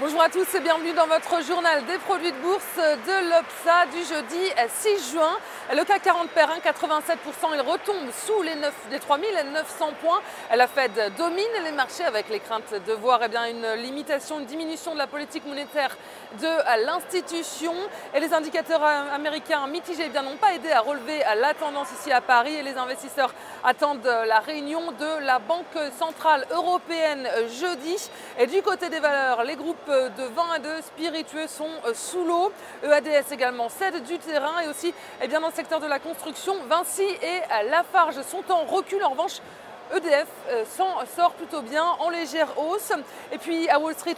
Bonjour à tous et bienvenue dans votre journal des produits de bourse de l'Obsa du jeudi 6 juin. Le CAC 40 perd 1,87%, il retombe sous les 3900 points. La Fed domine les marchés avec les craintes de voir une limitation, une diminution de la politique monétaire de l'institution. Et les indicateurs américains mitigés n'ont pas aidé à relever la tendance ici à Paris. Et les investisseurs attendent la réunion de la Banque centrale européenne jeudi. Et du côté des valeurs, les groupes de vin et de spiritueux sont sous l'eau. EADS également cède du terrain et aussi dans le secteur de la construction, Vinci et Lafarge sont en recul. En revanche, EDF s'en sort plutôt bien, en légère hausse. Et puis à Wall Street,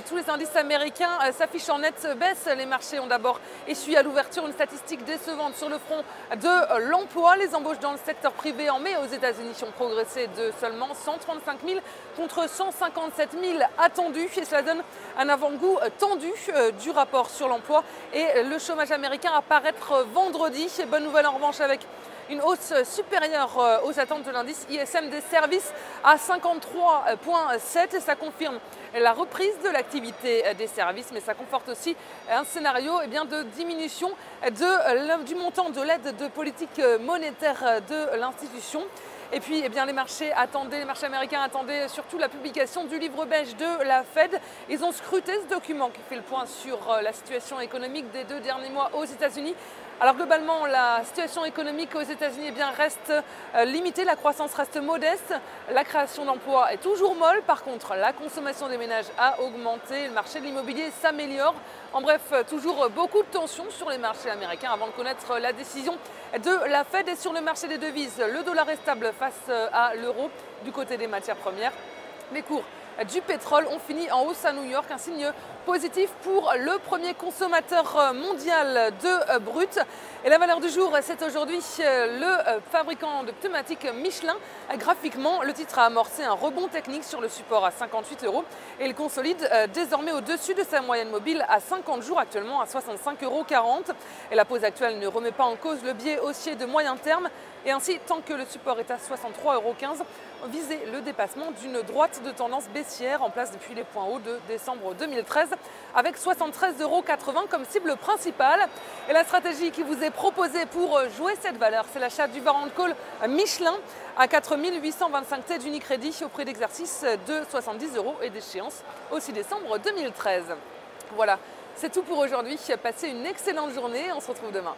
tous les indices américains s'affichent en nette baisse. Les marchés ont d'abord essuyé à l'ouverture une statistique décevante sur le front de l'emploi. Les embauches dans le secteur privé en mai aux États-Unis ont progressé de seulement 135 000 contre 157 000 attendus. Et cela donne un avant-goût tendu du rapport sur l'emploi et le chômage américain à paraître vendredi. Bonne nouvelle en revanche avec une hausse supérieure aux attentes de l'indice ISM des services à 53,7 et ça confirme la reprise de l'activité des services, mais ça conforte aussi un scénario de diminution du montant de l'aide de politique monétaire de l'institution. Et puis les marchés américains attendaient surtout la publication du livre beige de la Fed. Ils ont scruté ce document qui fait le point sur la situation économique des 2 derniers mois aux États-Unis. Alors globalement, la situation économique aux États-Unis reste limitée, la croissance reste modeste, la création d'emplois est toujours molle. Par contre, la consommation des ménages a augmenté, le marché de l'immobilier s'améliore. En bref, toujours beaucoup de tensions sur les marchés américains avant de connaître la décision de la Fed. Et sur le marché des devises, le dollar est stable face à l'euro. Du côté des matières premières, les cours du pétrole ont fini en hausse à New York, un signe positif pour le premier consommateur mondial de brut. Et la valeur du jour, c'est aujourd'hui le fabricant de pneumatiques Michelin. Graphiquement, le titre a amorcé un rebond technique sur le support à 58 € et il consolide désormais au-dessus de sa moyenne mobile à 50 jours, actuellement à 65,40 €. Et la pause actuelle ne remet pas en cause le biais haussier de moyen terme. Et ainsi, tant que le support est à 63,15 €, viser le dépassement d'une droite de tendance baissière en place depuis les points hauts de décembre 2013 avec 73,80 € comme cible principale. Et la stratégie qui vous est proposée pour jouer cette valeur, c'est l'achat du Bar & Call Michelin à 4 825 T d'Unicredit au prix d'exercice de 70 € et d'échéance au 6 décembre 2013. Voilà, c'est tout pour aujourd'hui. Passez une excellente journée, on se retrouve demain.